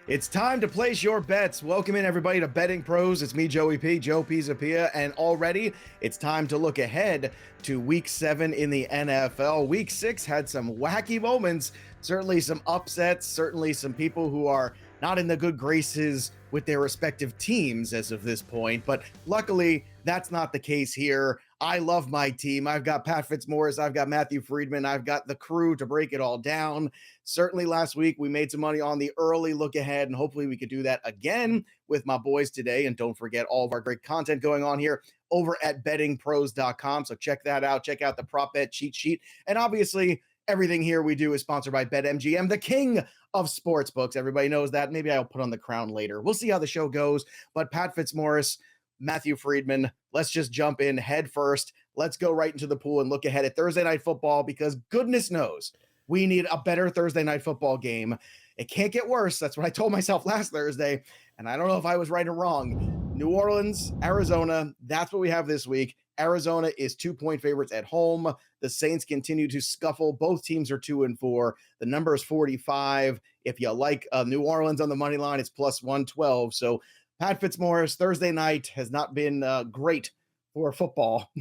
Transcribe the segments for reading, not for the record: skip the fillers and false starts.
It's time to place your bets. Welcome in, everybody, to Betting Pros. It's me, Joey P, Joe Pisapia, and already it's time to look ahead to Week 7 in the NFL. Week 6 had some wacky moments, certainly some upsets, certainly some people who are not in the good graces with their respective teams as of this point, but luckily that's not the case here. I love my team. I've got Pat Fitzmaurice, I've got Matthew Freedman, I've got the crew to break it all down. Certainly last week we made some money on the early look ahead, and hopefully we could do that again with my boys today. And don't forget all of our great content going on here over at bettingpros.com. So check that out. Check out the prop bet cheat sheet. And obviously, everything here we do is sponsored by BetMGM, the king of sportsbooks. Everybody knows that. Maybe I'll put on the crown later. We'll see how the show goes. But Pat Fitzmaurice, Matthew Freedman, let's just jump in head first. Let's go right into the pool and look ahead at Thursday Night Football, because goodness knows we need a better Thursday Night Football game. It can't get worse. That's what I told myself last Thursday, and I don't know if I was right or wrong. New Orleans, Arizona, that's what we have this week. Arizona is 2-point favorites at home. The Saints continue to scuffle. Both teams are 2-4. The number is 45. If you like New Orleans on the money line, it's plus 112. So Pat Fitzmaurice, Thursday night has not been great for football.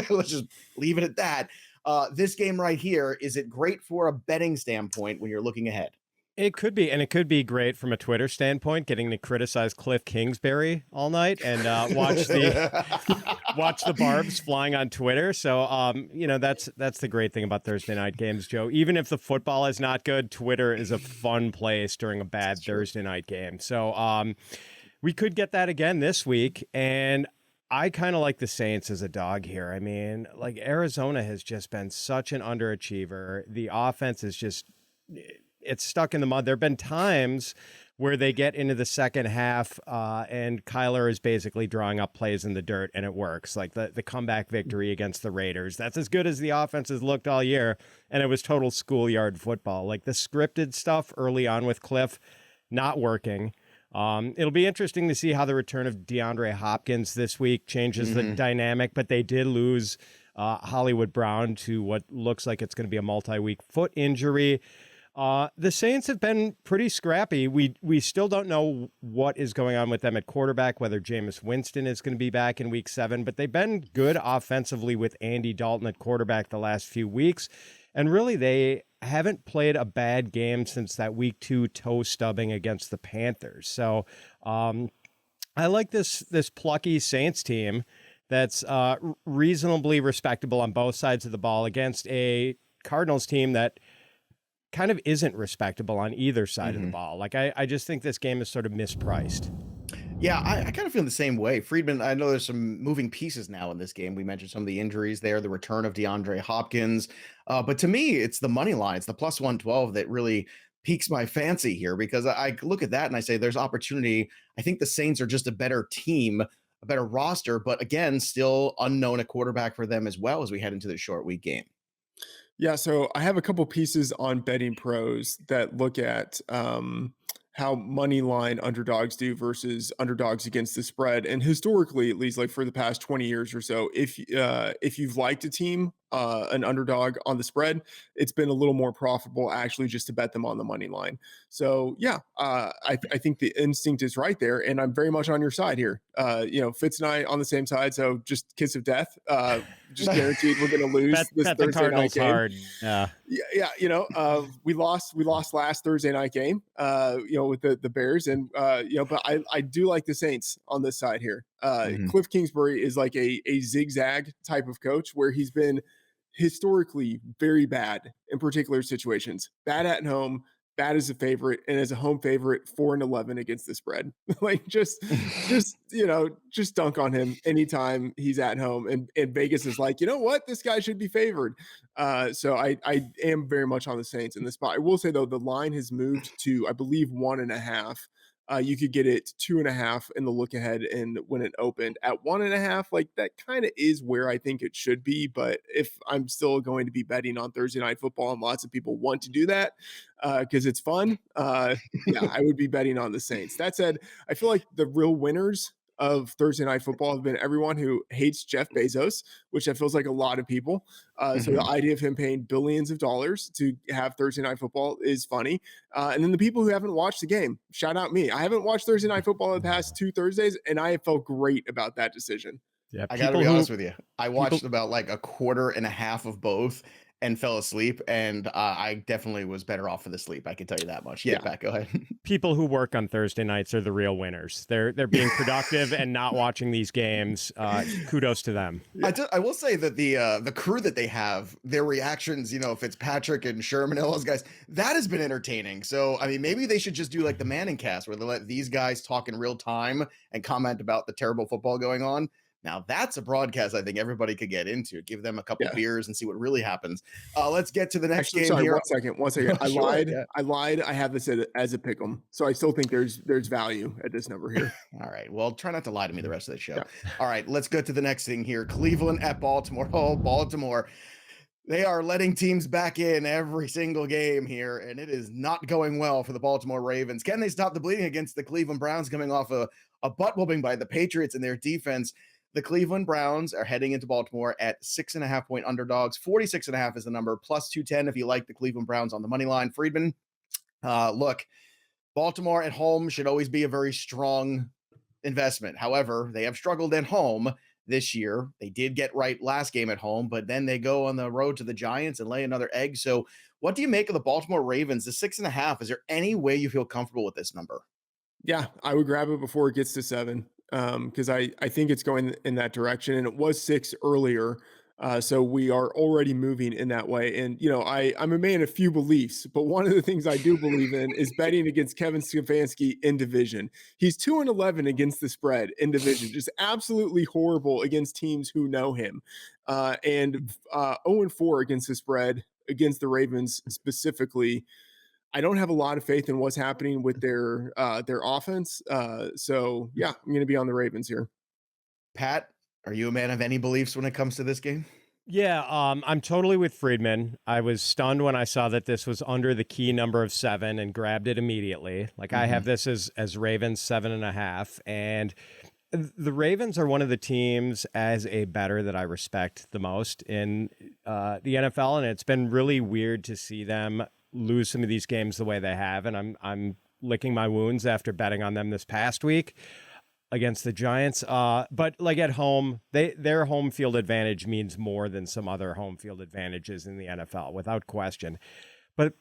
Let's just leave it at that. This game right here, is it great for a betting standpoint when you're looking ahead? It could be, and it could be great from a Twitter standpoint, getting to criticize Cliff Kingsbury all night and watch the barbs flying on Twitter. So, that's the great thing about Thursday night games, Joe. Even if the football is not good, Twitter is a fun place during a bad Thursday night game. So, we could get that again this week, and I kind of like the Saints as a dog here. I mean, like, Arizona has just been such an underachiever. The offense is just, it's stuck in the mud. There have been times where they get into the second half and Kyler is basically drawing up plays in the dirt and it works. Like the comeback victory against the Raiders. That's as good as the offense has looked all year. And it was total schoolyard football. Like the scripted stuff early on with Cliff, not working. It'll be interesting to see how the return of DeAndre Hopkins this week changes the dynamic, but they did lose Hollywood Brown to what looks like it's going to be a multi-week foot injury. The Saints have been pretty scrappy. We still don't know what is going on with them at quarterback, whether Jameis Winston is going to be back in week 7, but they've been good offensively with Andy Dalton at quarterback the last few weeks. And really, they haven't played a bad game since that week 2 toe stubbing against the Panthers. So I like this plucky Saints team that's reasonably respectable on both sides of the ball against a Cardinals team that kind of isn't respectable on either side of the ball. Like, I just think this game is sort of mispriced. Yeah, I kind of feel the same way. Freedman, I know there's some moving pieces now in this game. We mentioned some of the injuries there, the return of DeAndre Hopkins. But to me, it's the money line. It's the plus 112 that really piques my fancy here, because I look at that and I say there's opportunity. I think the Saints are just a better team, a better roster, but again, still unknown at quarterback for them as well as we head into the short week game. Yeah, so I have a couple pieces on Betting Pros that look at how money line underdogs do versus underdogs against the spread. And historically, at least like for the past 20 years or so, if you've liked a team, an underdog on the spread, it's been a little more profitable actually just to bet them on the money line. So yeah, I think the instinct is right there, and I'm very much on your side here. Fitz and I on the same side, so just kiss of death. Just guaranteed we're going to lose this bet Thursday the Cardinals night game. hard. Yeah. We lost last Thursday night game. With the Bears, and but I do like the Saints on this side here. Cliff Kingsbury is like a zigzag type of coach where he's been historically very bad in particular situations. Bad at home, bad as a favorite, and as a home favorite, 4-11 against the spread. Like just dunk on him anytime he's at home. And Vegas is like, you know what? This guy should be favored. So I am very much on the Saints in this spot. I will say though, the line has moved to, I believe, 1.5. You could get it 2.5 in the look ahead, and when it opened at 1.5, like that kind of is where I think it should be. But if I'm still going to be betting on Thursday Night Football, and lots of people want to do that because it's fun, I would be betting on the Saints. That said, I feel like the real winners of Thursday Night Football have been everyone who hates Jeff Bezos, which feels like a lot of people. So the idea of him paying billions of dollars to have Thursday Night Football is funny. And then the people who haven't watched the game, shout out me. I haven't watched Thursday Night Football in the past 2 Thursdays, and I have felt great about that decision. Yeah, I got to be honest with you. I watched about like a quarter and a half of both and fell asleep, and I definitely was better off for the sleep. I can tell you that much. Yeah, Pat, go ahead. People who work on Thursday nights are the real winners. They're being productive and not watching these games. Kudos to them. I will say that the crew that they have, their reactions, Fitzpatrick and Sherman and all those guys, that has been entertaining. So, I mean, maybe they should just do like the Manning cast where they let these guys talk in real time and comment about the terrible football going on. Now that's a broadcast I think everybody could get into. Give them a couple beers and see what really happens. Let's get to the next game here. One second. I lied. I lied. I have this as a pick 'em. So I still think there's value at this number here. All right. Well, try not to lie to me the rest of the show. Yeah. All right. Let's go to the next thing here. Cleveland at Baltimore. Oh, Baltimore. They are letting teams back in every single game here, and it is not going well for the Baltimore Ravens. Can they stop the bleeding against the Cleveland Browns coming off a butt whooping by the Patriots and their defense? The Cleveland Browns are heading into Baltimore at 6.5-point underdogs. 46.5 is the number, plus 210 if you like the Cleveland Browns on the money line. Freedman, look, Baltimore at home should always be a very strong investment. However, they have struggled at home this year. They did get right last game at home, but then they go on the road to the Giants and lay another egg. So what do you make of the Baltimore Ravens? The 6.5, is there any way you feel comfortable with this number? Yeah, I would grab it before it gets to 7. Because I think it's going in that direction, and it was 6 earlier. So we are already moving in that way. And, I'm a man of few beliefs, but one of the things I do believe in is betting against Kevin Stefanski in division. He's 2-11 against the spread in division, just absolutely horrible against teams who know him. And 0-4 against the spread against the Ravens specifically. I don't have a lot of faith in what's happening with their offense. So yeah, I'm going to be on the Ravens here. Pat, are you a man of any beliefs when it comes to this game? Yeah, I'm totally with Freedman. I was stunned when I saw that this was under the key number of 7 and grabbed it immediately. Like I have this as Ravens 7.5, and the Ravens are one of the teams as a bettor that I respect the most in the NFL, and it's been really weird to see them lose some of these games the way they have, and I'm licking my wounds after betting on them this past week against the Giants. But like at home, their home field advantage means more than some other home field advantages in the NFL, without question. But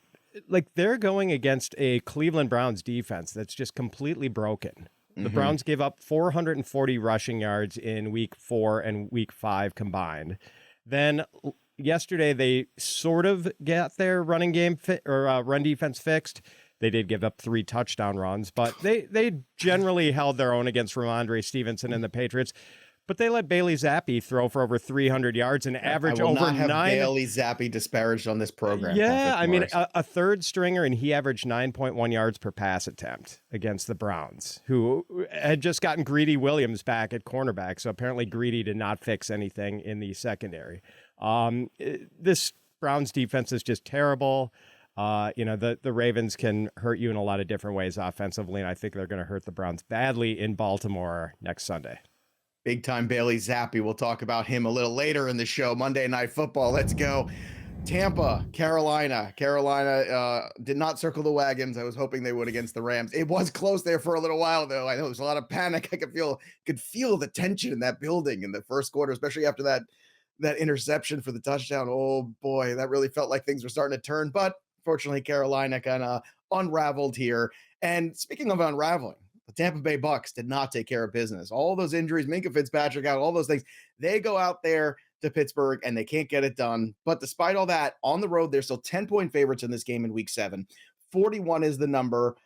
like they're going against a Cleveland Browns defense that's just completely broken. The Browns gave up 440 rushing yards in week 4 and week 5 combined. Then yesterday, they sort of got their running game run defense fixed. They did give up 3 touchdown runs, but they generally held their own against Ramondre Stevenson and the Patriots. But they let Bailey Zappi throw for over 300 yards and average over 9. I will not have Bailey Zappi disparaged on this program. Yeah, I mean, a third stringer, and he averaged 9.1 yards per pass attempt against the Browns, who had just gotten Greedy Williams back at cornerback. So apparently Greedy did not fix anything in the secondary. This Browns defense is just terrible. The Ravens can hurt you in a lot of different ways offensively, and I think they're going to hurt the Browns badly in Baltimore next Sunday. Big time Bailey Zappi. We'll talk about him a little later in the show. Monday Night Football. Let's go. Tampa, Carolina. Carolina did not circle the wagons. I was hoping they would against the Rams. It was close there for a little while, though. I know there's a lot of panic. I could feel the tension in that building in the first quarter, especially after that interception for the touchdown. Oh boy, that really felt like things were starting to turn. But fortunately, Carolina kind of unraveled here. And speaking of unraveling, the Tampa Bay Bucks did not take care of business. All those injuries, Minkah Fitzpatrick out, all those things. They go out there to Pittsburgh and they can't get it done. But despite all that, on the road, they're still 10-point favorites in this game in week 7. 41 is the number.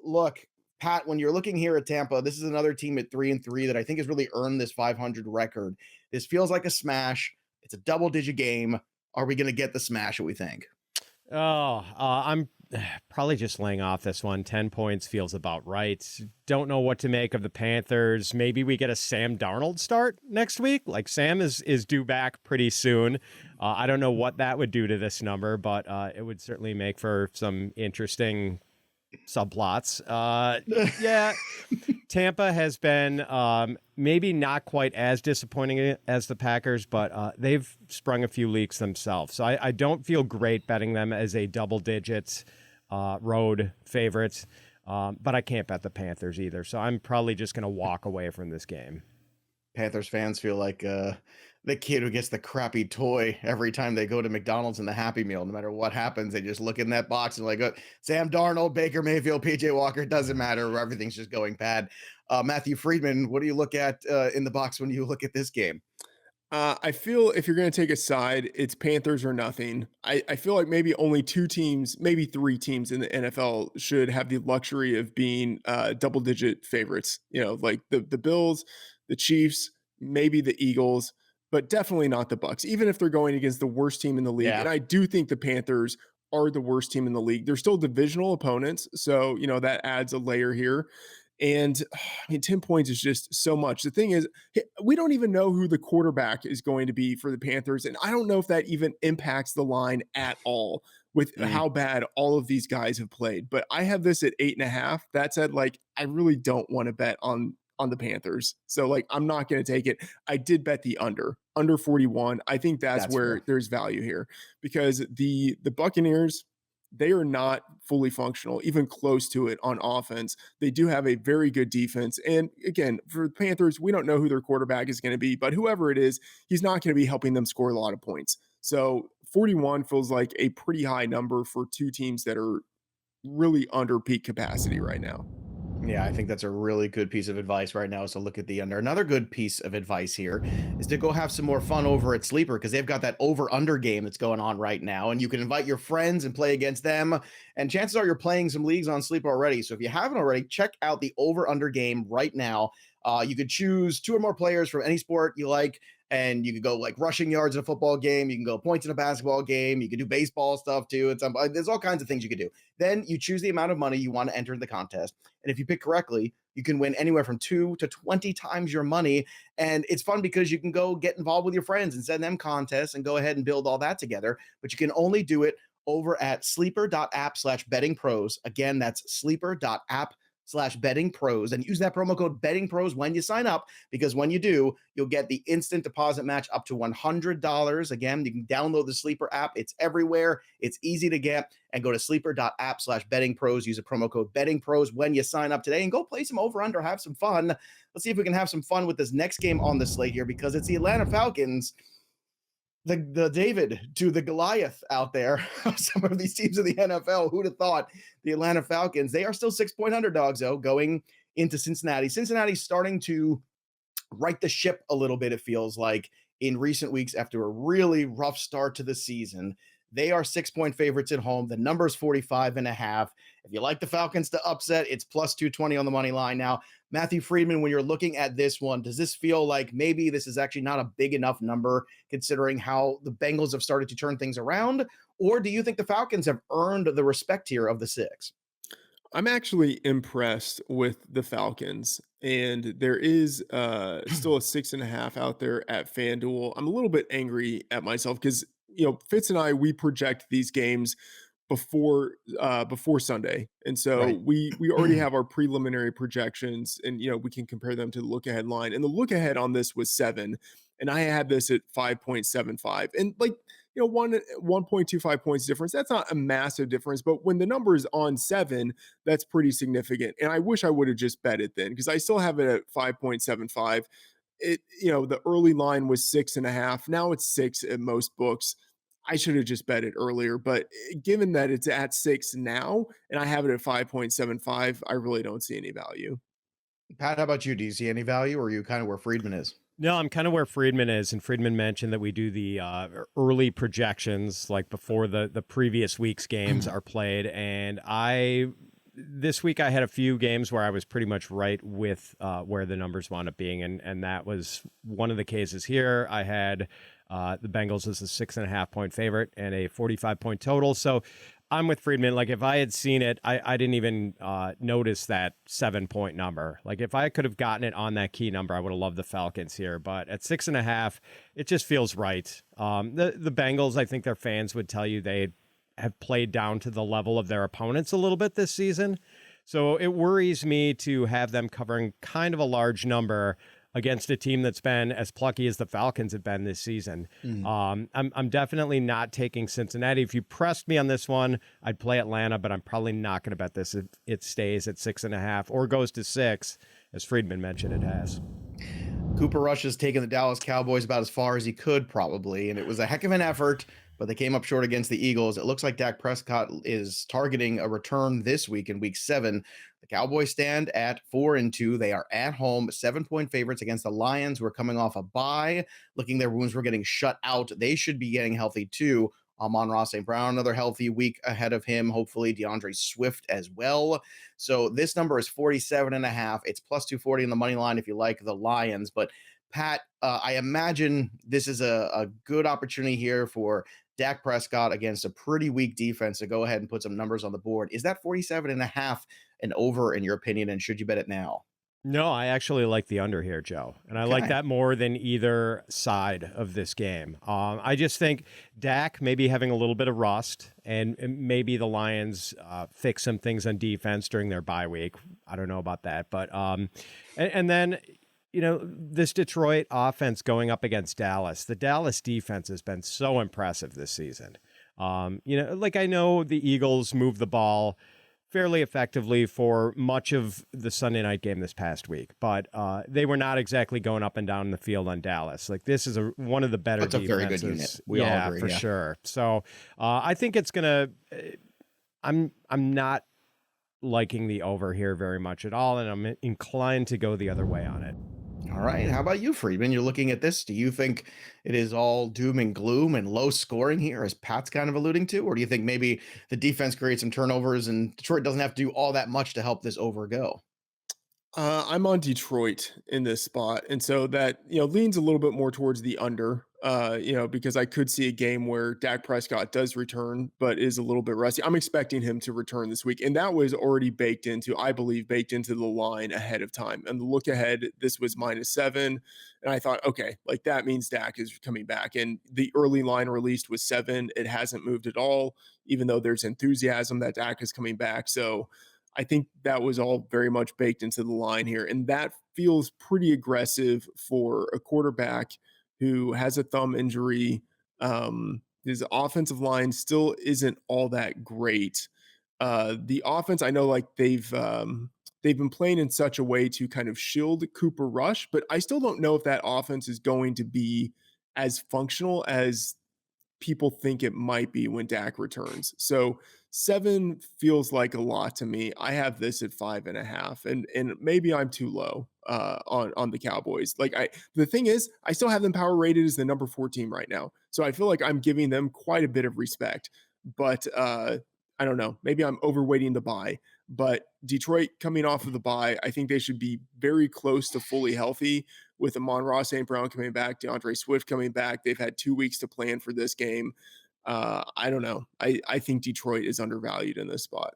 Look, Pat, when you're looking here at Tampa, this is another team at 3-3 that I think has really earned this 500 record. This feels like a smash. It's a double-digit game. Are we going to get the smash that we think? I'm probably just laying off this one. 10 points feels about right. Don't know what to make of the Panthers. Maybe we get a Sam Darnold start next week. Like Sam is due back pretty soon. I don't know what that would do to this number, but it would certainly make for some interesting subplots. Yeah, Tampa has been maybe not quite as disappointing as the Packers, but they've sprung a few leaks themselves. So I don't feel great betting them as a double digits road favorite, but I can't bet the Panthers either. So I'm probably just going to walk away from this game. Panthers fans feel like the kid who gets the crappy toy every time they go to McDonald's in the Happy Meal. No matter what happens, they just look in that box and like, Sam Darnold, Baker Mayfield, PJ Walker, doesn't matter. Everything's just going bad. Matthew Freedman, what do you look at in the box when you look at this game? I feel if you're going to take a side, it's Panthers or nothing. I feel like maybe only two teams, maybe three teams in the NFL should have the luxury of being double-digit favorites. Like the Bills, the Chiefs, maybe the Eagles, but definitely not the Bucs, even if they're going against the worst team in the league. Yeah. And I do think the Panthers are the worst team in the league. They're still divisional opponents, so that adds a layer here. And 10 points is just so much. The thing is, we don't even know who the quarterback is going to be for the Panthers. And I don't know if that even impacts the line at all with how bad all of these guys have played. But I have this at 8.5. That said, I really don't want to bet on the Panthers. So I'm not going to take it. I did bet the under 41. I think that's where there's value here, because the Buccaneers, they are not fully functional, even close to it on offense. They do have a very good defense. And again, for the Panthers, we don't know who their quarterback is going to be, but whoever it is, he's not going to be helping them score a lot of points. So 41 feels like a pretty high number for two teams that are really under peak capacity right now. Yeah, I think that's a really good piece of advice right now, is to look at the under. Another good piece of advice here is to go have some more fun over at Sleeper, because they've got that over-under game that's going on right now, and you can invite your friends and play against them, and chances are you're playing some leagues on Sleeper already. So if you haven't already, check out the over-under game right now. You could choose two or more players from any sport you like, and you could go rushing yards in a football game. You can go points in a basketball game. You can do baseball stuff too. There's all kinds of things you could do. Then you choose the amount of money you want to enter the contest. And if you pick correctly, you can win anywhere from 2 to 20 times your money. And it's fun because you can go get involved with your friends and send them contests and go ahead and build all that together. But you can only do it over at sleeper.app/bettingpros. Again, that's sleeper.app/bettingpros, and use that promo code bettingpros when you sign up, because when you do, you'll get the instant deposit match up to $100. Again, you can download the Sleeper app. It's everywhere. It's easy to get, and go to sleeper.app/bettingpros. Use a promo code bettingpros when you sign up today, and go play some over under, have some fun. Let's see if we can have some fun with this next game on the slate here, because it's the Atlanta Falcons, the David to the Goliath out there. Some of these teams in the NFL, who'd have thought? The Atlanta Falcons, they are still 6-point underdogs, though, going into Cincinnati. Cincinnati's starting to right the ship a little bit, it feels like, in recent weeks after a really rough start to the season. They are 6-point favorites at home. The number is 45.5. If you like the Falcons to upset, it's plus 220 on the money line. Now, Matthew Freedman, when you're looking at this one, does this feel like maybe this is actually not a big enough number considering how the Bengals have started to turn things around? Or do you think the Falcons have earned the respect here of the 6? I'm actually impressed with the Falcons, and there is still a 6.5 out there at FanDuel. I'm a little bit angry at myself because, Fitz and I, we project these games before Sunday. And so right. we already have our preliminary projections, and we can compare them to the look ahead line. And the look ahead on this was 7, and I had this at 5.75. And 1.25 points difference. That's not a massive difference, but when the number is on 7, that's pretty significant. And I wish I would have just bet it then, because I still have it at 5.75. The early line was 6.5. Now it's 6 at most books. I should have just bet it earlier, but given that it's at 6 now and I have it at 5.75, I really don't see any value. Pat, how about you? Do you see any value, or are you kind of where Freedman is? No, I'm kind of where Freedman is, and Freedman mentioned that we do the early projections before the previous week's games are played, and this week I had a few games where I was pretty much right with where the numbers wound up being, and that was one of the cases here. I had the Bengals as a 6.5 point favorite and a 45 point total. So I'm with Freedman. If I had seen it, I didn't even notice that 7 point number. If I could have gotten it on that key number, I would have loved the Falcons here. But at 6.5, it just feels right. The Bengals, I think their fans would tell you they have played down to the level of their opponents a little bit this season. So it worries me to have them covering kind of a large number against a team that's been as plucky as the Falcons have been this season. I'm definitely not taking Cincinnati. If you pressed me on this one, I'd play Atlanta, but I'm probably not going to bet this if it stays at 6.5 or goes to 6, as Freedman mentioned it has. Cooper Rush has taken the Dallas Cowboys about as far as he could probably, and it was a heck of an effort, but they came up short against the Eagles. It looks like Dak Prescott is targeting a return this week in week 7. The Cowboys stand at 4-2. They are at home, 7-point favorites against the Lions. We're coming off a bye. Looking their wounds were getting shut out. They should be getting healthy too. Amon-Ra St. Brown, another healthy week ahead of him. Hopefully DeAndre Swift as well. So this number is 47.5. It's plus 240 in the money line if you like the Lions. But Pat, I imagine this is a good opportunity here for Dak Prescott against a pretty weak defense to go ahead and put some numbers on the board. Is that 47.5 and over in your opinion? And should you bet it now? No, I actually like the under here, Joe. And I like that more than either side of this game. I just think Dak maybe having a little bit of rust, and maybe the Lions fix some things on defense during their bye week. I don't know about that. But and then, you know, this Detroit offense going up against Dallas. The Dallas defense has been so impressive this season. You know, like I know the Eagles moved the ball fairly effectively for much of the Sunday night game this past week, but they were not exactly going up and down the field on Dallas. Like this is one of the better That's defenses. a very good unit. We all agree, for sure. So I think it's gonna. I'm not liking the over here very much at all, and I'm inclined to go the other way on it. All right. How about you, Freedman? You're looking at this. Do you think it is all doom and gloom and low scoring here, as Pat's kind of alluding to? Or do you think maybe the defense creates some turnovers and Detroit doesn't have to do all that much to help this over go? I'm on Detroit in this spot, and so that leans a little bit more towards the under. Because I could see a game where Dak Prescott does return, but is a little bit rusty. I'm expecting him to return this week, and that was already baked into the line ahead of time. And the look ahead, this was -7, and I thought, okay, like that means Dak is coming back. And the early line released was 7. It hasn't moved at all, even though there's enthusiasm that Dak is coming back. So I think that was all very much baked into the line here. And that feels pretty aggressive for a quarterback who has a thumb injury. His offensive line still isn't all that great. The offense, I know, like they've been playing in such a way to kind of shield Cooper Rush, but I still don't know if that offense is going to be as functional as people think it might be when Dak returns. So 7 feels like a lot to me. I have this at 5.5, and maybe I'm too low on the Cowboys. The thing is, I still have them power rated as the number 4 team right now, so I feel like I'm giving them quite a bit of respect. But I don't know. Maybe I'm overweighting the bye. But Detroit coming off of the bye, I think they should be very close to fully healthy with Amon-Ra St. Brown coming back, DeAndre Swift coming back. They've had 2 weeks to plan for this game. I don't know. I think Detroit is undervalued in this spot.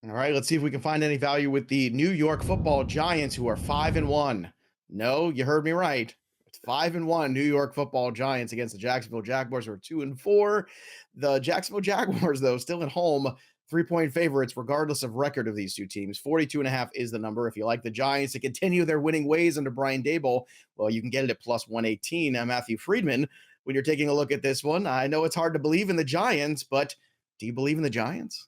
All right, let's see if we can find any value with the New York Football Giants, who are 5-1. No, you heard me right. It's 5-1 New York Football Giants against the Jacksonville Jaguars, who are 2-4. The Jacksonville Jaguars, though, still at home, 3-point favorites, regardless of record of these two teams. 42.5 is the number. If you like the Giants to continue their winning ways under Brian Daboll, well, you can get it at plus 118. Now, Matthew Freedman, when you're taking a look at this one, I know it's hard to believe in the Giants, but do you believe in the Giants?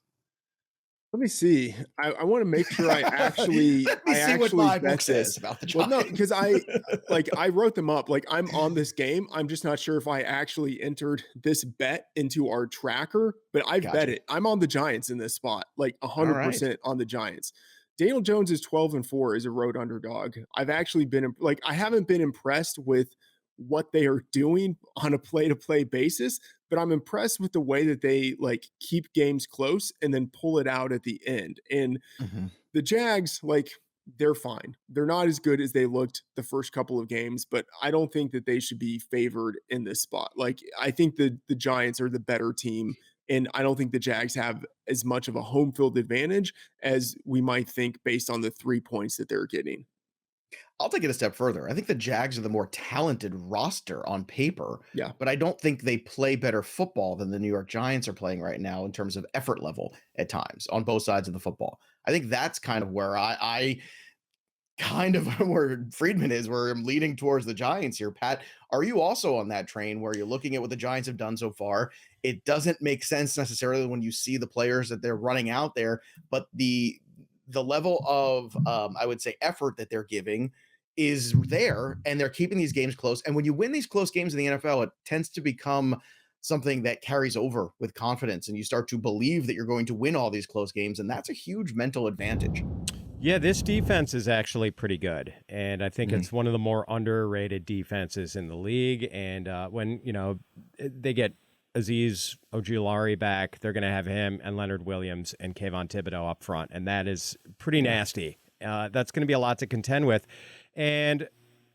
Let me see. I want to make sure I actually Let me see what my book says about the Giants. Well, no, because I wrote them up. Like I'm on this game. I'm just not sure if I actually entered this bet into our tracker, but I've bet it. I'm on the Giants in this spot, like 100% on the Giants. Daniel Jones is 12-4 as a road underdog. I've actually been I haven't been impressed with what they are doing on a play-to-play basis, but I'm impressed with the way that they keep games close and then pull it out at the end. And the Jags, they're fine. They're not as good as they looked the first couple of games, but I don't think that they should be favored in this spot. I think the Giants are the better team, and I don't think the Jags have as much of a home field advantage as we might think based on the 3 points that they're getting. I'll take it a step further. I think the Jags are the more talented roster on paper, Yeah. but I don't think they play better football than the New York Giants are playing right now in terms of effort level at times on both sides of the football. I think that's kind of where I kind of where Freedman is, where I'm leaning towards the Giants here. Pat, are you also on that train where you're looking at what the Giants have done so far? It doesn't make sense necessarily when you see the players that they're running out there, but the level of I would say effort that they're giving is there, and they're keeping these games close. And when you win these close games in the NFL, it tends to become something that carries over with confidence, and you start to believe that you're going to win all these close games, and that's a huge mental advantage. Yeah, this defense is actually pretty good, and I think it's one of the more underrated defenses in the league. And when they get Azeez Ojulari back, they're going to have him and Leonard Williams and Kayvon Thibodeau up front, and that is pretty nasty. That's going to be a lot to contend with. And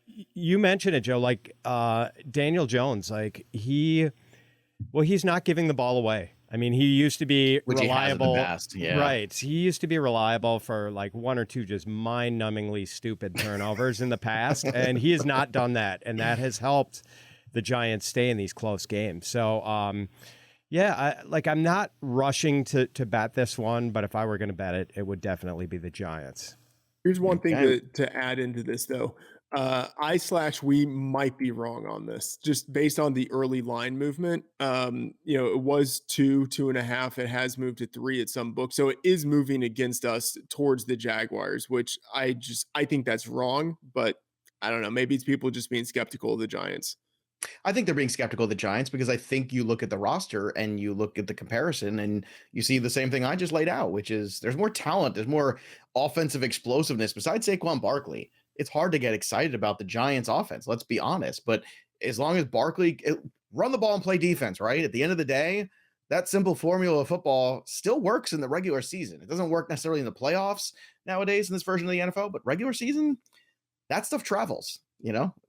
you mentioned it, Joe, like Daniel Jones, like he's not giving the ball away. I mean, he used to be Which reliable. He has in the past. Yeah. Right. He used to be reliable for like one or two just mind-numbingly stupid turnovers in the past, and he has not done that, and that has helped the Giants stay in these close games. So, I'm not rushing to bet this one, but if I were going to bet it, it would definitely be the Giants. Here's one thing to add into this, though. We might be wrong on this, just based on the early line movement. It was 2.5. It has moved to 3 at some books, so it is moving against us towards the Jaguars, which I think that's wrong. But I don't know. Maybe it's people just being skeptical of the Giants. I think they're being skeptical of the Giants because I think you look at the roster and you look at the comparison and you see the same thing I just laid out, which is there's more talent, there's more offensive explosiveness besides Saquon Barkley. It's hard to get excited about the Giants offense, let's be honest. But as long as Barkley run the ball and play defense, right? At the end of the day, that simple formula of football still works in the regular season. It doesn't work necessarily in the playoffs nowadays in this version of the NFL, but regular season, that stuff travels,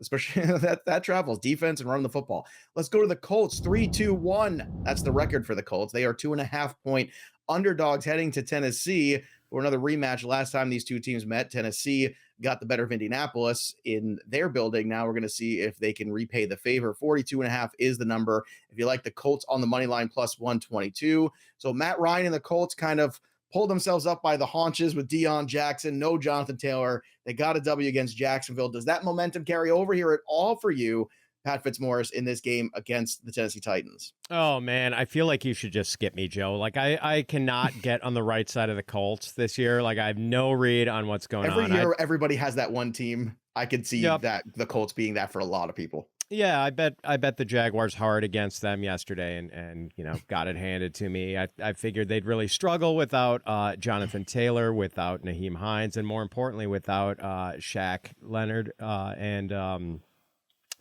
especially that travels defense and running the football. Let's go to the Colts. 3-2-1. That's the record for the Colts. They are 2.5-point underdogs heading to Tennessee for another rematch. Last time these two teams met, Tennessee got the better of Indianapolis in their building. Now we're going to see if they can repay the favor. 42.5 is the number. If you like the Colts on the money line, plus 122. So Matt Ryan and the Colts kind of pulled themselves up by the haunches with Deion Jackson, no Jonathan Taylor. They got a W against Jacksonville. Does that momentum carry over here at all for you, Pat Fitzmaurice, in this game against the Tennessee Titans? Oh, man, I feel like you should just skip me, Joe. Like, I cannot get on the right side of the Colts this year. Like, I have no read on what's going on. Every year, everybody has that one team. I could see that the Colts being that for a lot of people. Yeah, I bet the Jaguars hard against them yesterday and got it handed to me. I figured they'd really struggle without Jonathan Taylor, without Naheem Hines, and more importantly, without Shaq Leonard and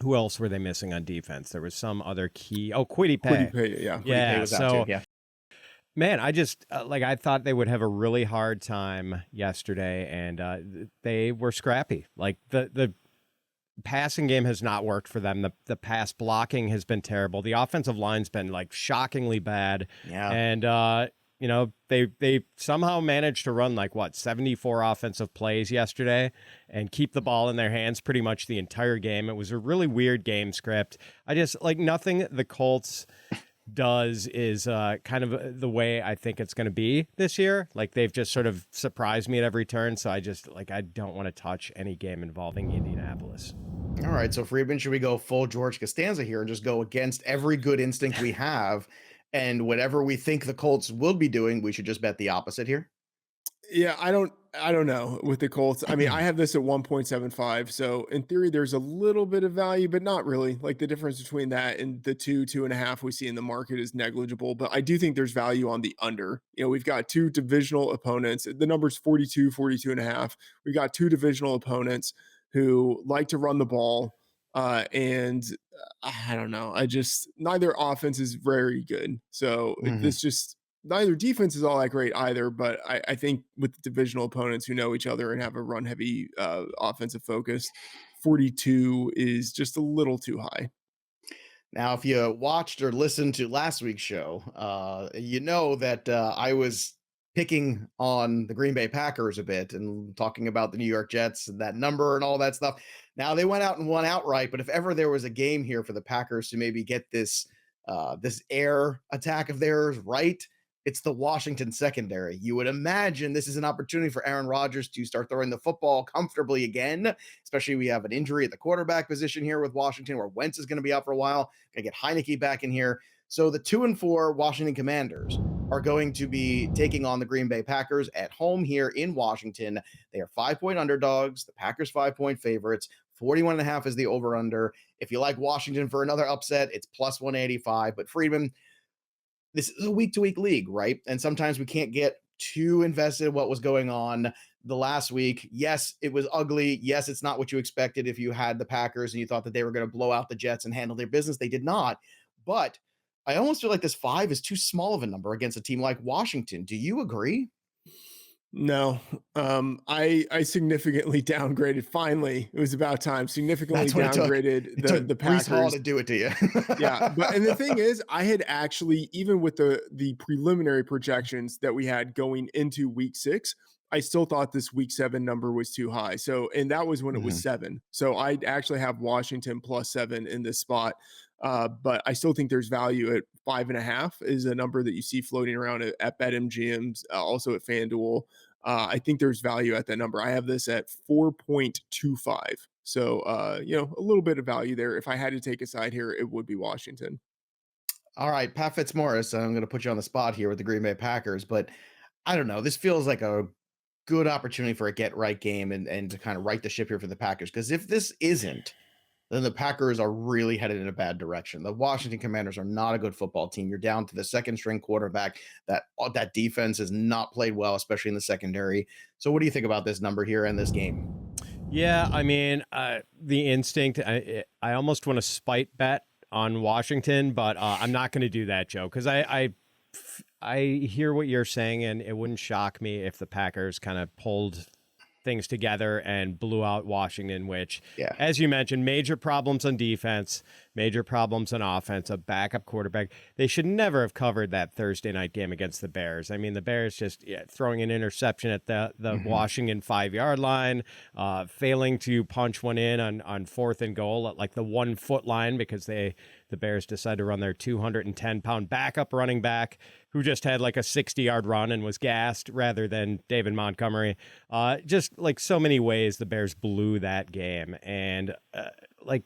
who else were they missing on defense? There was some other key. Oh, Kwity Paye. Yeah. Yeah, Paye was out too, yeah. Man, I just I thought they would have a really hard time yesterday, and they were scrappy. Like the passing game has not worked for them. The pass blocking has been terrible. The offensive line's been like shockingly bad. Yeah. And they somehow managed to run 74 offensive plays yesterday and keep the ball in their hands pretty much the entire game. It was a really weird game script. I just nothing the Colts does is kind of the way I think it's going to be this year. Like they've just sort of surprised me at every turn. So I just I don't want to touch any game involving Indianapolis. All right. So Freedman, should we go full George Costanza here and just go against every good instinct we have? And whatever we think the Colts will be doing, we should just bet the opposite here? Yeah, I don't know with the Colts. I mean, I have this at 1.75. So in theory, there's a little bit of value, but not really. Like the difference between that and the 2.5 we see in the market is negligible. But I do think there's value on the under. We've got two divisional opponents. The number's 42.5. We've got two divisional opponents who like to run the ball. And I don't know. Neither offense is very good. So this just neither defense is all that great either. But I think with the divisional opponents who know each other and have a run heavy offensive focus, 42 is just a little too high. Now, if you watched or listened to last week's show, you know that I was picking on the Green Bay Packers a bit and talking about the New York Jets and that number and all that stuff. Now they went out and won outright, but if ever there was a game here for the Packers to maybe get this this air attack of theirs right, it's the Washington secondary. You would imagine this is an opportunity for Aaron Rodgers to start throwing the football comfortably again, especially we have an injury at the quarterback position here with Washington where Wentz is going to be out for a while. Going to get Heineke back in here. So the 2-4 Washington Commanders are going to be taking on the Green Bay Packers at home here in Washington. They are 5-point underdogs. The Packers 5-point favorites. 41.5 is the over-under. If you like Washington for another upset, it's plus 185. But Freedman, this is a week-to-week league, right? And sometimes we can't get too invested in what was going on the last week. Yes, it was ugly. Yes, it's not what you expected if you had the Packers and you thought that they were going to blow out the Jets and handle their business. They did not. But I almost feel like this 5 is too small of a number against a team like Washington. Do you agree? No, I significantly downgraded. Finally, it was about time. Significantly downgraded the Packers. Breece Hall to do it to you. Yeah, and the thing is, I had actually, even with the preliminary projections that we had going into Week 6, I still thought this Week 7 number was too high. So, and that was when it was 7. So I actually have Washington plus 7 in this spot. But I still think there's value at 5.5 is a number that you see floating around at BetMGMs, also at FanDuel. I think there's value at that number. I have this at 4.25. So, a little bit of value there. If I had to take a side here, it would be Washington. All right, Pat Fitzmaurice, I'm going to put you on the spot here with the Green Bay Packers, but I don't know. This feels like a good opportunity for a get-right game and to kind of right the ship here for the Packers. Because if this isn't, then the Packers are really headed in a bad direction. The Washington Commanders are not a good football team. You're down to the second-string quarterback. That defense has not played well, especially in the secondary. So what do you think about this number here in this game? Yeah, I mean, the instinct, I almost want to spite bet on Washington, but I'm not going to do that, Joe, because I hear what you're saying, and it wouldn't shock me if the Packers kind of pulled things together and blew out Washington, which, as you mentioned, major problems on defense, major problems on offense, a backup quarterback. They should never have covered that Thursday night game against the Bears. I mean, the Bears just throwing an interception at the Washington 5-yard line, failing to punch one in on 4th and goal at like the 1 foot line because the Bears decided to run their 210-pound backup running back who just had like a 60-yard run and was gassed rather than David Montgomery. Just like so many ways the Bears blew that game. And like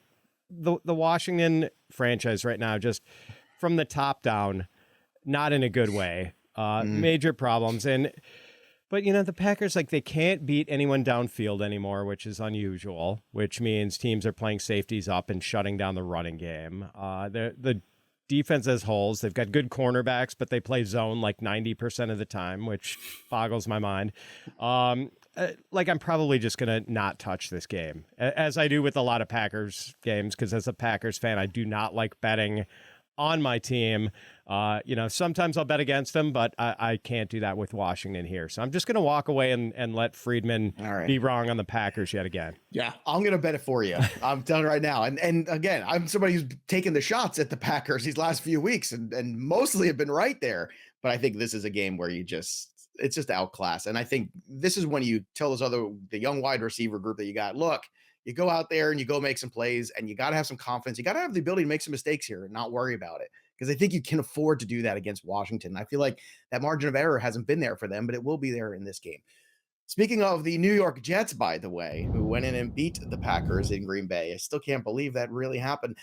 the Washington franchise right now, just from the top down, not in a good way. Major problems. But, the Packers, like, they can't beat anyone downfield anymore, which is unusual, which means teams are playing safeties up and shutting down the running game. The defense has holes. They've got good cornerbacks, but they play zone like 90% of the time, which boggles my mind. I'm probably just going to not touch this game, as I do with a lot of Packers games, because as a Packers fan, I do not like betting on my team. Sometimes I'll bet against them, but I can't do that with Washington here. So I'm just going to walk away and let Freedman be wrong on the Packers yet again. Yeah, I'm going to bet it for you. I'm telling you right now. And again, I'm somebody who's taken the shots at the Packers these last few weeks and mostly have been right there. But I think this is a game where it's just outclassed. And I think this is when you tell the young wide receiver group that you got, look, you go out there and you go make some plays and you got to have some confidence. You got to have the ability to make some mistakes here and not worry about it. Because I think you can afford to do that against Washington. I feel like that margin of error hasn't been there for them, but it will be there in this game. Speaking of the New York Jets, by the way, who went in and beat the Packers in Green Bay. I still can't believe that really happened.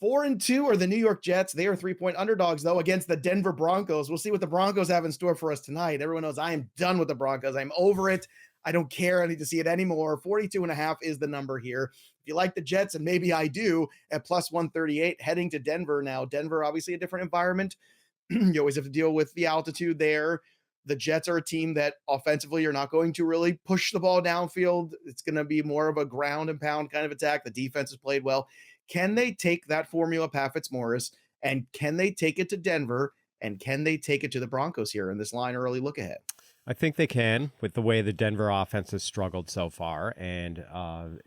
4-2 are the New York Jets. They are 3-point underdogs, though, against the Denver Broncos. We'll see what the Broncos have in store for us tonight. Everyone knows I am done with the Broncos. I'm over it. I don't care. I need to see it anymore. 42.5 is the number here. If you like the Jets, and maybe I do, at plus 138, heading to Denver now. Denver, obviously a different environment. You always have to deal with the altitude there. The Jets are a team that offensively you're not going to really push the ball downfield. It's going to be more of a ground and pound kind of attack. The defense has played well. Can they take that formula, Pat Fitzmaurice, and can they take it to Denver, and can they take it to the Broncos here in this line early look ahead? I think they can, with the way the Denver offense has struggled so far. And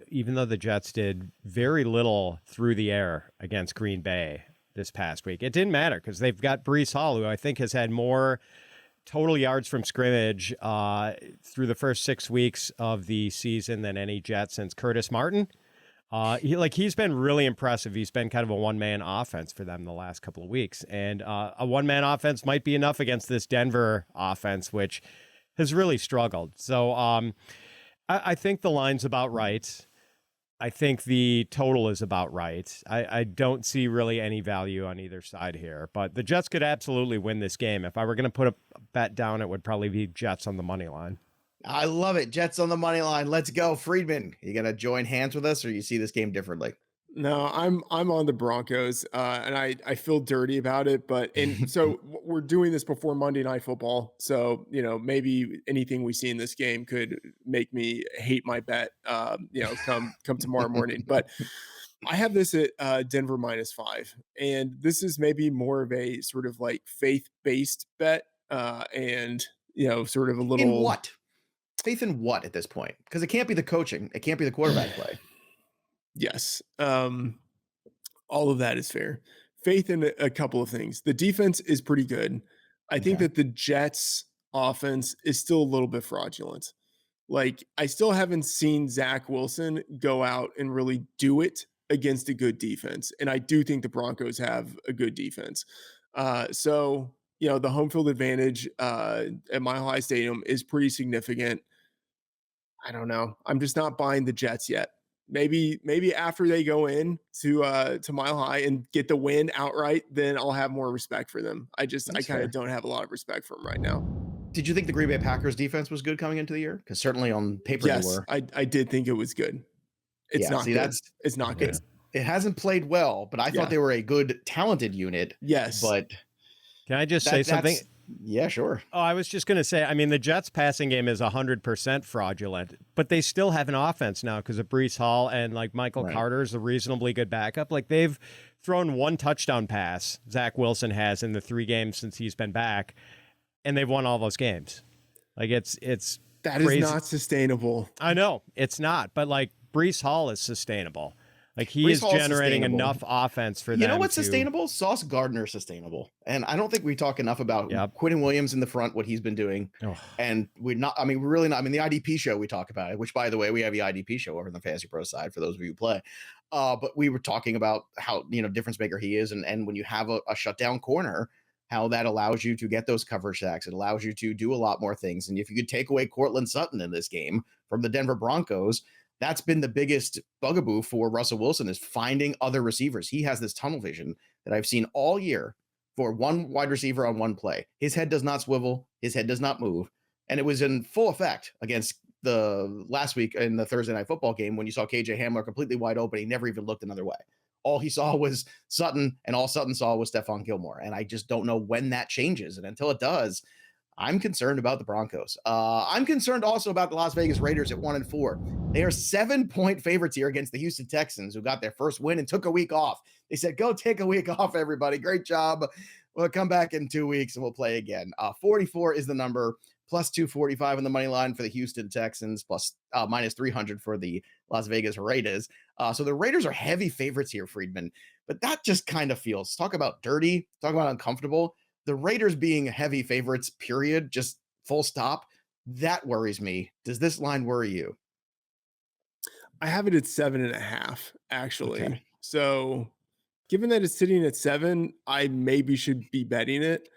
even though the Jets did very little through the air against Green Bay this past week, it didn't matter because they've got Breece Hall, who I think has had more total yards from scrimmage through the first 6 weeks of the season than any Jet since Curtis Martin. He's been really impressive. He's been kind of a one-man offense for them the last couple of weeks. And a one-man offense might be enough against this Denver offense, which has really struggled. So I think the line's about right. I think the total is about right. I don't see really any value on either side here. But the Jets could absolutely win this game. If I were going to put a bet down, it would probably be Jets on the money line. I love it. Jets on the money line. Let's go. Friedman, you going to join hands with us, or you see this game differently? No, I'm on the Broncos, and I feel dirty about it. But so we're doing this before Monday Night Football, so maybe anything we see in this game could make me hate my bet. Come tomorrow morning. But I have this at Denver -5, and this is maybe more of a sort of like faith-based bet, and sort of a little in what faith in what at this point? Because it can't be the coaching, it can't be the quarterback play. Yes. All of that is fair. Faith in a couple of things. The defense is pretty good. I think that the Jets offense is still a little bit fraudulent. Like, I still haven't seen Zach Wilson go out and really do it against a good defense. And I do think the Broncos have a good defense. So the home field advantage at Mile High Stadium is pretty significant. I don't know. I'm just not buying the Jets yet. Maybe after they go in to Mile High and get the win outright, then I'll have more respect for them. I kind of don't have a lot of respect for them right now. Did you think the Green Bay Packers defense was good coming into the year? Because certainly on paper they were. I did think it was good. It's not good. It's not good. It hasn't played well, but I thought they were a good, talented unit. Yes. But can I just say something? Yeah, sure. Oh, I was just going to say, I mean, the Jets passing game is 100% fraudulent, but they still have an offense now because of Breece Hall and like Michael Carter is a reasonably good backup. Like they've thrown one touchdown pass, Zach Wilson has in the 3 games since he's been back, and they've won all those games. Like it's that crazy. Is not sustainable. I know it's not, but like Breece Hall is sustainable. Like he is generating enough offense for them. You know what's sustainable? Sauce Gardner sustainable. And I don't think we talk enough about Quentin Williams in the front, what he's been doing. Oh. And we're really not. I mean, the IDP show we talk about it, which by the way, we have the IDP show over on the Fantasy Pro side for those of you who play. But we were talking about how, difference maker he is. And when you have a shutdown corner, how that allows you to get those cover sacks. It allows you to do a lot more things. And if you could take away Cortland Sutton in this game from the Denver Broncos, that's been the biggest bugaboo for Russell Wilson is finding other receivers. He has this tunnel vision that I've seen all year for one wide receiver on one play. His head does not swivel. His head does not move. And it was in full effect against the last week in the Thursday Night Football game when you saw KJ Hamler completely wide open. He never even looked another way. All he saw was Sutton, and all Sutton saw was Stephon Gilmore. And I just don't know when that changes. And until it does, I'm concerned about the Broncos. I'm concerned also about the Las Vegas Raiders at 1-4. They are 7-point favorites here against the Houston Texans, who got their first win and took a week off. They said, go take a week off, everybody. Great job. We'll come back in 2 weeks and we'll play again. 44 is the number, plus 245 on the money line for the Houston Texans, plus minus 300 for the Las Vegas Raiders. So the Raiders are heavy favorites here, Friedman. But that just kind of feels, talk about dirty, talk about uncomfortable. The Raiders being heavy favorites, period, just full stop, that worries me. Does this line worry you? I have it at 7.5, actually. Okay. So given that it's sitting at 7, I maybe should be betting it.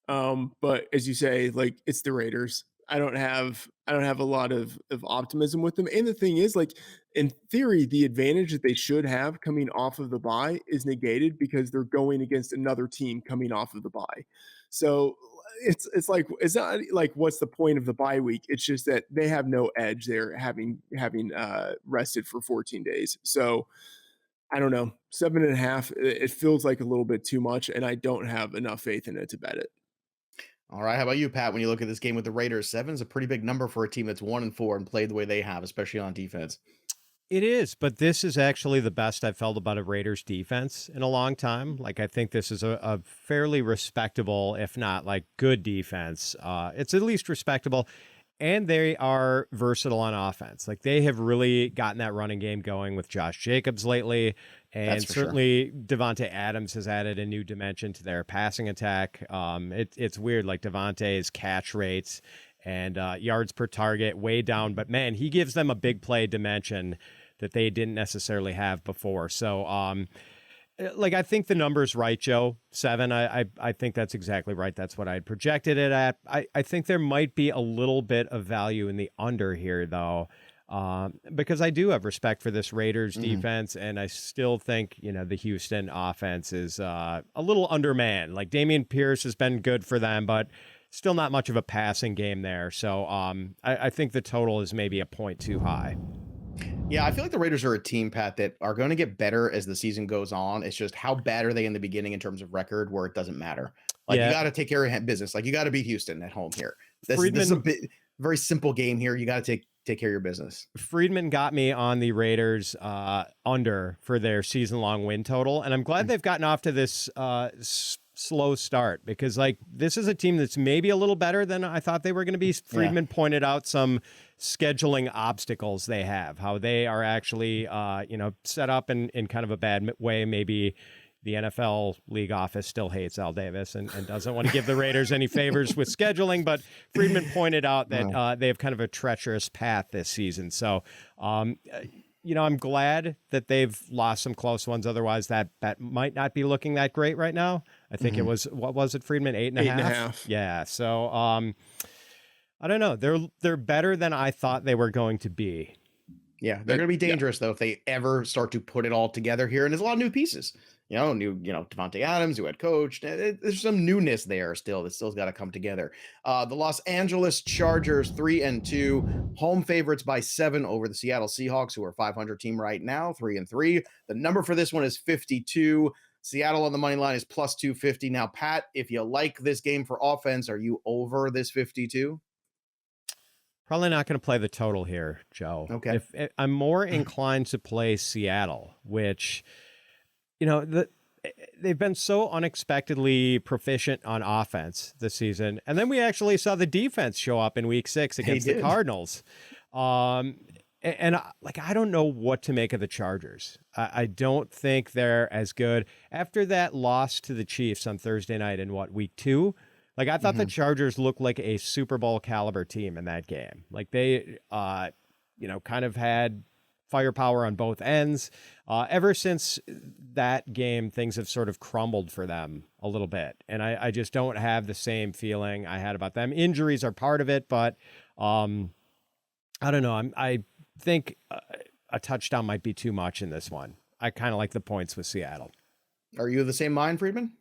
But as you say, like it's the Raiders. I don't have a lot of optimism with them. And the thing is, like, in theory, the advantage that they should have coming off of the bye is negated because they're going against another team coming off of the bye. So it's not like what's the point of the bye week? It's just that they have no edge there having rested for 14 days. So I don't know, 7.5, it feels like a little bit too much, and I don't have enough faith in it to bet it. All right. How about you, Pat? When you look at this game with the Raiders, 7 is a pretty big number for a team that's 1-4 and played the way they have, especially on defense. It is, but this is actually the best I've felt about a Raiders defense in a long time. Like, I think this is a fairly respectable, if not like good defense. It's at least respectable. And they are versatile on offense. Like they have really gotten that running game going with Josh Jacobs lately. And certainly Devontae Adams has added a new dimension to their passing attack. It's weird, like Devontae's catch rates and yards per target way down. But man, he gives them a big play dimension that they didn't necessarily have before. So like, I think the number's right, Joe. 7. I think that's exactly right. That's what I'd projected it at. I think there might be a little bit of value in the under here, though, because I do have respect for this Raiders defense, and I still think, the Houston offense is a little undermanned. Like, Dameon Pierce has been good for them, but still not much of a passing game there. So I think the total is maybe a point too high. Yeah, I feel like the Raiders are a team, Pat, that are going to get better as the season goes on. It's just how bad are they in the beginning in terms of record where it doesn't matter. Like, you got to take care of business. Like, you got to beat Houston at home here. This is a very simple game here. You got to take care of your business. Freedman got me on the Raiders under for their season-long win total, and I'm glad they've gotten off to this slow start because, like, this is a team that's maybe a little better than I thought they were going to be. Freedman pointed out some scheduling obstacles they have, how they are actually, set up in kind of a bad way. Maybe the NFL league office still hates Al Davis and doesn't want to give the Raiders any favors with scheduling. But Freedman pointed out that they have kind of a treacherous path this season. So, I'm glad that they've lost some close ones. Otherwise, that might not be looking that great right now. I think it was, what was it, Freedman? 8.5? Yeah. So, I don't know. They're better than I thought they were going to be. Yeah, they're going to be dangerous though if they ever start to put it all together here. And there's a lot of new pieces. Devontae Adams, who had coached. There's some newness there still that still's got to come together. The Los Angeles Chargers 3-2, home favorites by 7 over the Seattle Seahawks, who are a 500 team right now, 3-3. The number for this one is 52. Seattle on the money line is plus 250. Now, Pat, if you like this game for offense, are you over this 52? Probably not going to play the total here, Joe. Okay. If I'm more inclined to play Seattle, which, they've been so unexpectedly proficient on offense this season. And then we actually saw the defense show up in week 6 against the Cardinals. I don't know what to make of the Chargers. I don't think they're as good. After that loss to the Chiefs on Thursday night in week 2, like, I thought the Chargers looked like a Super Bowl caliber team in that game. Like, they, kind of had firepower on both ends. Ever since that game, things have sort of crumbled for them a little bit. And I just don't have the same feeling I had about them. Injuries are part of it, but I don't know. I think a touchdown might be too much in this one. I kind of like the points with Seattle. Are you of the same mind, Freedman?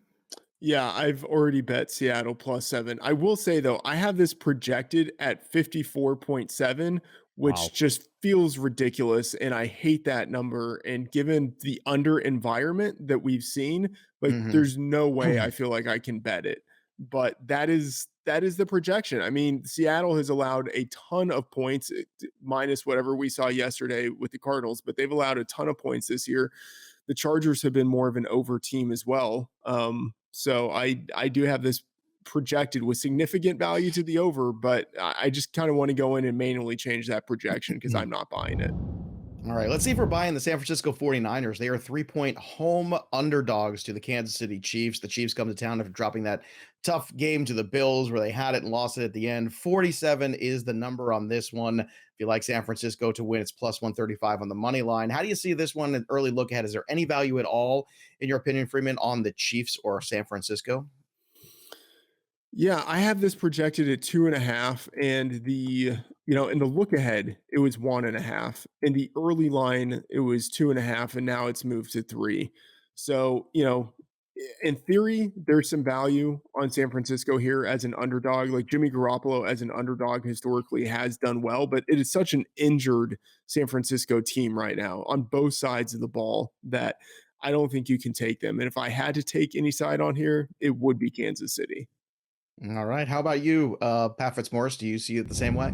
Yeah, I've already bet Seattle plus 7. I will say, though, I have this projected at 54.7, which just feels ridiculous. And I hate that number. And given the under environment that we've seen, like, there's no way I feel like I can bet it. But that is the projection. I mean, Seattle has allowed a ton of points, minus whatever we saw yesterday with the Cardinals, but they've allowed a ton of points this year. The Chargers have been more of an over team as well. So I do have this projected with significant value to the over, but I just kind of want to go in and manually change that projection because I'm not buying it. All right, let's see if we're buying the San Francisco 49ers. They are 3-point home underdogs to the Kansas City Chiefs. The Chiefs come to town after dropping that tough game to the Bills where they had it and lost it at the end. 47 is the number on this one. If you like San Francisco to win, it's plus 135 on the money line. How do you see this one, an early look ahead? Is there any value at all, in your opinion, Freeman, on the Chiefs or San Francisco? Yeah, I have this projected at 2.5, and in the look ahead, it was 1.5. In the early line, it was 2.5, and now it's moved to 3. So, in theory, there's some value on San Francisco here as an underdog. Like, Jimmy Garoppolo as an underdog historically has done well, but it is such an injured San Francisco team right now on both sides of the ball that I don't think you can take them. And if I had to take any side on here, it would be Kansas City. All right. How about you, Pat Fitzmaurice? Do you see it the same way?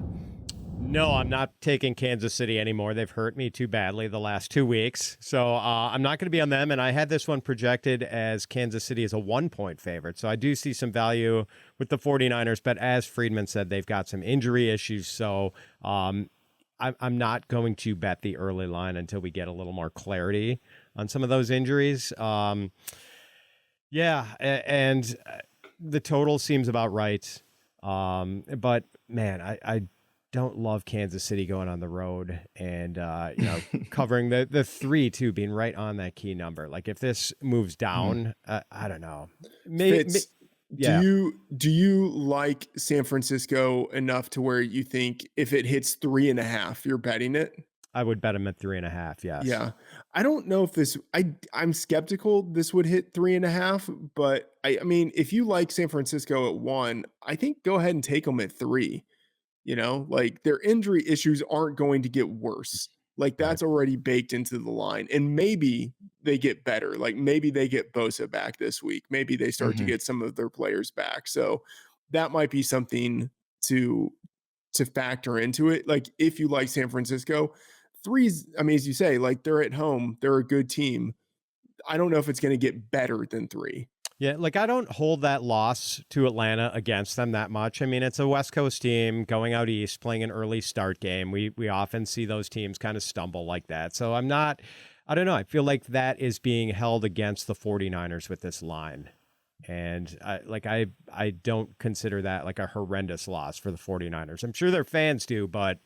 No, I'm not taking Kansas City anymore. They've hurt me too badly the last 2 weeks. So I'm not going to be on them. And I had this one projected as Kansas City as a 1-point favorite. So I do see some value with the 49ers. But as Freedman said, they've got some injury issues. So I'm not going to bet the early line until we get a little more clarity on some of those injuries. And the total seems about right. But man, I don't love Kansas City going on the road and covering the 3 too, being right on that key number. Like if this moves down, I don't know. Yeah. Do you like San Francisco enough to where you think if it hits 3.5, you're betting it? I would bet them at 3.5. Yes. Yeah. I don't know if this, I'm skeptical this would hit 3.5, but I mean, if you like San Francisco at 1, I think go ahead and take them at 3. Like their injury issues aren't going to get worse. Like that's already baked into the line. And maybe they get better. Like maybe they get Bosa back this week. Maybe they start to get some of their players back. So that might be something to factor into it. Like if you like San Francisco, 3's, I mean, as you say, like they're at home, they're a good team. I don't know if it's going to get better than 3. Yeah, like I don't hold that loss to Atlanta against them that much. I mean, it's a West Coast team going out east, playing an early start game. We often see those teams kind of stumble like that. So I don't know. I feel like that is being held against the 49ers with this line. And I don't consider that like a horrendous loss for the 49ers. I'm sure their fans do, but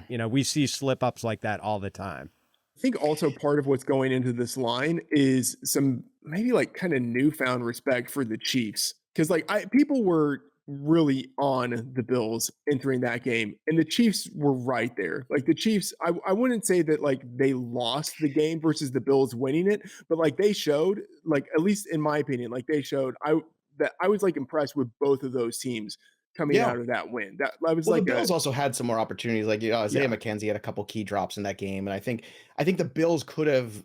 we see slip ups like that all the time. I think also part of what's going into this line is some maybe like kind of newfound respect for the Chiefs. Cause like people were really on the Bills entering that game and the Chiefs were right there. Like the Chiefs, I wouldn't say that like they lost the game versus the Bills winning it, but like they showed, like, at least in my opinion, like they showed that I was like impressed with both of those teams coming out of that win. That was the Bills also had some more opportunities. Like Isaiah McKenzie had a couple key drops in that game, and I think the Bills could have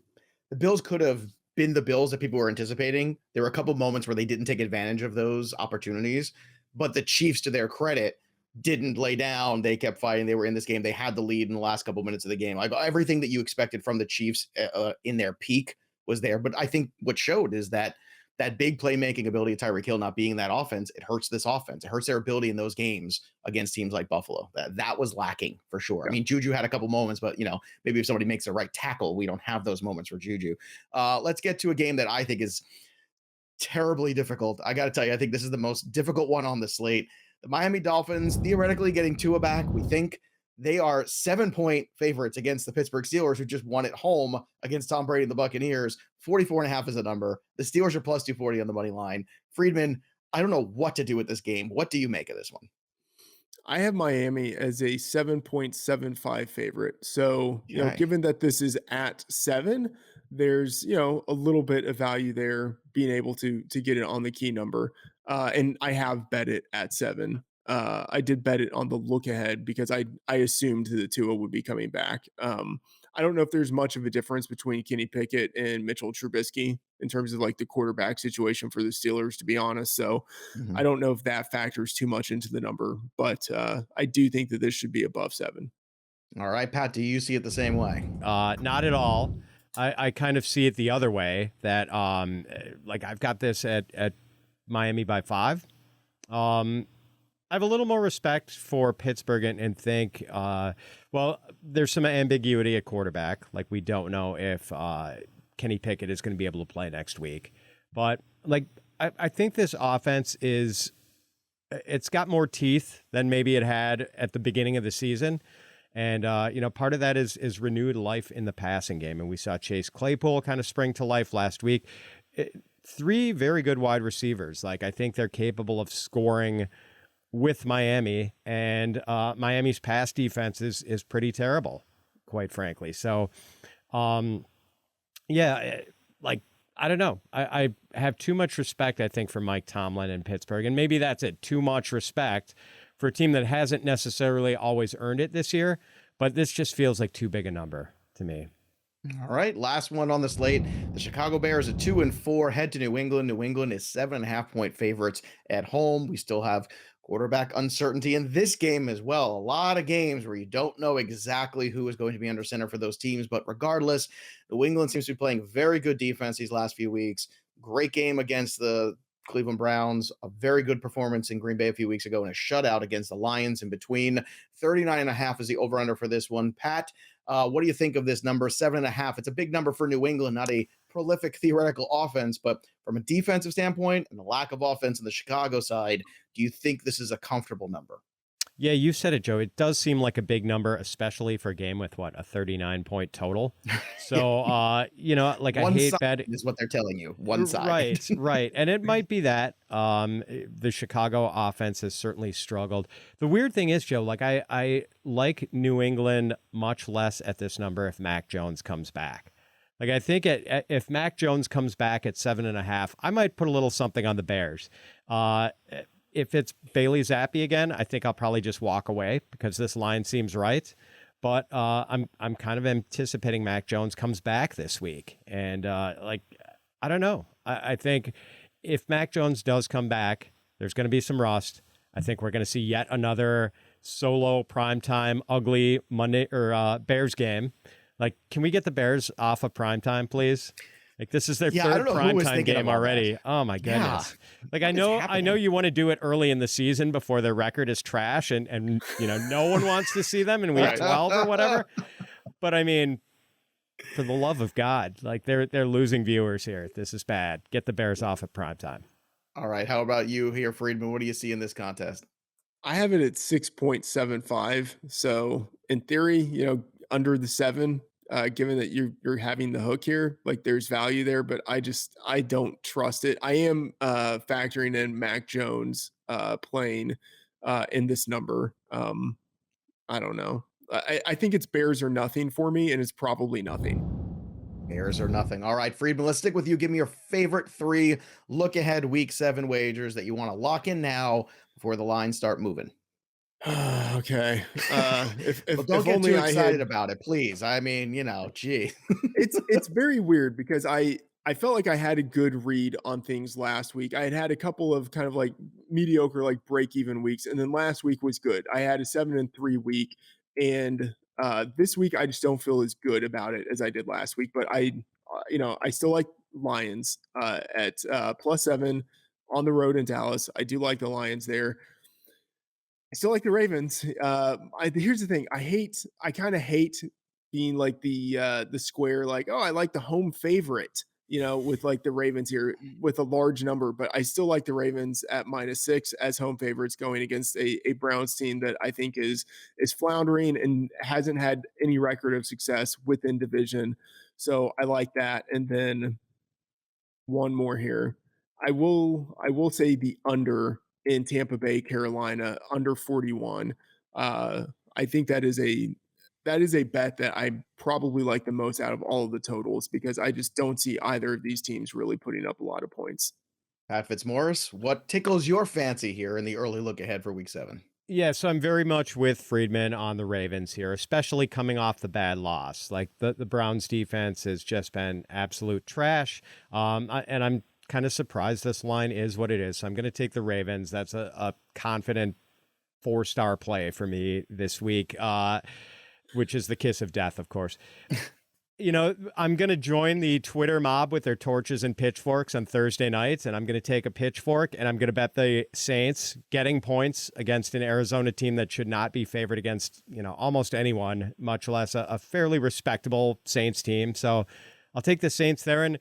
been the Bills that people were anticipating. There were a couple moments where they didn't take advantage of those opportunities, but the Chiefs, to their credit, didn't lay down. They kept fighting. They were in this game. They had the lead in the last couple minutes of the game. Like everything that you expected from the Chiefs in their peak was there. But I think what showed is that big playmaking ability of Tyreek Hill not being in that offense, it hurts this offense. It hurts their ability in those games against teams like Buffalo. That was lacking for sure. Yeah. I mean, Juju had a couple moments, but maybe if somebody makes the right tackle, we don't have those moments for Juju. Let's get to a game that I think is terribly difficult. I got to tell you, I think this is the most difficult one on the slate. The Miami Dolphins theoretically getting Tua back. We think they are 7-point favorites against the Pittsburgh Steelers, who just won at home against Tom Brady and the Buccaneers. 44.5 is the number. The Steelers are plus 240 on the money line. Freedman, I don't know what to do with this game. What do you make of this one? I have Miami as a 7.75 favorite. So, given that this is at 7, there's, a little bit of value there being able to get it on the key number. And I have bet it at 7. I did bet it on the look ahead because I assumed that Tua would be coming back. I don't know if there's much of a difference between Kenny Pickett and Mitchell Trubisky in terms of like the quarterback situation for the Steelers, to be honest. So I don't know if that factors too much into the number, but I do think that this should be above 7. All right, Pat, do you see it the same way? Not at all. I kind of see it the other way, that like I've got this at Miami by 5. I have a little more respect for Pittsburgh and think, there's some ambiguity at quarterback. Like we don't know if Kenny Pickett is going to be able to play next week. But like I think this offense it's got more teeth than maybe it had at the beginning of the season. And, part of that is renewed life in the passing game. And we saw Chase Claypool kind of spring to life last week. 3 very good wide receivers. Like I think they're capable of scoring with Miami, and Miami's pass defense is pretty terrible, quite frankly. So, like, I don't know. I have too much respect, I think, for Mike Tomlin in Pittsburgh, and maybe that's it. Too much respect for a team that hasn't necessarily always earned it this year, but this just feels like too big a number to me. All right, last one on the slate. The Chicago Bears at 2-4 head to New England. New England is 7.5-point favorites at home. We still have quarterback uncertainty in this game as well. A lot of games where you don't know exactly who is going to be under center for those teams. But regardless, New England seems to be playing very good defense these last few weeks. Great game against the Cleveland Browns, a very good performance in Green Bay a few weeks ago, and a shutout against the Lions in between. 39.5 is the over-under for this one. Pat, what do you think of this number? 7.5. It's a big number for New England, not a prolific theoretical offense, but from a defensive standpoint and the lack of offense on the Chicago side, do you think this is a comfortable number? Yeah, you said it, Joe. It does seem like a big number, especially for a game with a 39-point total. So, like One I hate side betting. is what they're telling you. One side. Right. And it might be that the Chicago offense has certainly struggled. The weird thing is, Joe, like I like New England much less at this number if Mac Jones comes back. Like I think if Mac Jones comes back at 7.5, I might put a little something on the Bears. If it's Bailey Zappi again, I think I'll probably just walk away because this line seems right. But I'm kind of anticipating Mac Jones comes back this week, and I don't know. I think if Mac Jones does come back, there's going to be some rust. I think we're going to see yet another solo primetime ugly Monday or Bears game. Like, can we get the Bears off of primetime, please? Like, this is their third primetime game already. That. Oh my goodness! Yeah. Like, I know you want to do it early in the season before their record is trash, and no one wants to see them in week 12 or whatever. But I mean, for the love of God, like they're losing viewers here. This is bad. Get the Bears off at primetime. All right. How about you here, Freedman? What do you see in this contest? I have it at 6.75. So in theory, under the 7. Given that you're having the hook here, like there's value there, but I don't trust it. I am factoring in Mac Jones playing in this number. I don't know. I think it's Bears or nothing for me, and it's probably nothing. Bears or nothing. All right, Freedman, let's stick with you. Give me your favorite 3 look ahead week 7 wagers that you want to lock in now before the lines start moving. Okay. If don't get only too excited about it, please. I mean, gee. It's very weird because I felt like I had a good read on things last week. I had a couple of kind of like mediocre, like break even weeks, and then last week was good. I had a 7-3 week, and this week I just don't feel as good about it as I did last week. But I still like Lions at +7 on the road in Dallas. I do like the Lions there. I still like the Ravens. Here's the thing. I kind of hate being like the square, like, oh, I like the home favorite, with like the Ravens here with a large number, but I still like the Ravens at -6 as home favorites going against a Browns team that I think is floundering and hasn't had any record of success within division. So I like that. And then one more here. I will say the under in Tampa Bay, Carolina, under 41. I think that is a bet that I probably like the most out of all of the totals because I just don't see either of these teams really putting up a lot of points. Pat Fitzmaurice, what tickles your fancy here in the early look ahead for week 7? Yeah, so I'm very much with Freedman on the Ravens here, especially coming off the bad loss. Like the Browns defense has just been absolute trash. And I'm kind of surprised this line is what it is. So I'm going to take the Ravens. That's a confident 4-star play for me this week, which is the kiss of death, of course. I'm going to join the Twitter mob with their torches and pitchforks on Thursday nights, and I'm going to take a pitchfork, and I'm going to bet the Saints getting points against an Arizona team that should not be favored against, almost anyone, much less a fairly respectable Saints team. So I'll take the Saints there. And,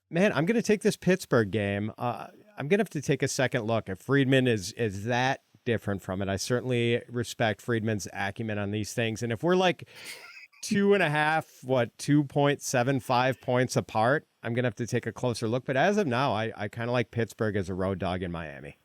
man, I'm going to take this Pittsburgh game. I'm going to have to take a second look if Freedman is that different from it. I certainly respect Freedman's acumen on these things. And if we're like 2.75 points apart, I'm going to have to take a closer look. But as of now, I kind of like Pittsburgh as a road dog in Miami.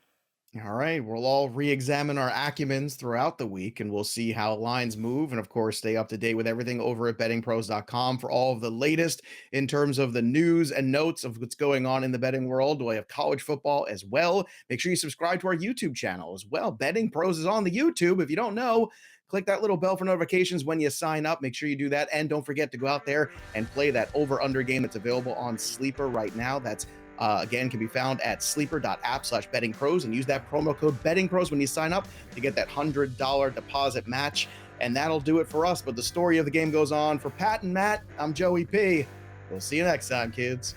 All right. We'll all re-examine our acumens throughout the week, and we'll see how lines move. And of course, stay up to date with everything over at bettingpros.com for all of the latest in terms of the news and notes of what's going on in the betting world. We have college football as well. Make sure you subscribe to our YouTube channel as well. Betting Pros is on the YouTube. If you don't know, click that little bell for notifications when you sign up. Make sure you do that. And don't forget to go out there and play that over-under game that's available on Sleeper right now. That's Again, can be found at sleeper.app/bettingpros, and use that promo code bettingpros when you sign up to get that $100 deposit match. And that'll do it for us. But the story of the game goes on. For Pat and Matt, I'm Joey P. We'll see you next time, kids.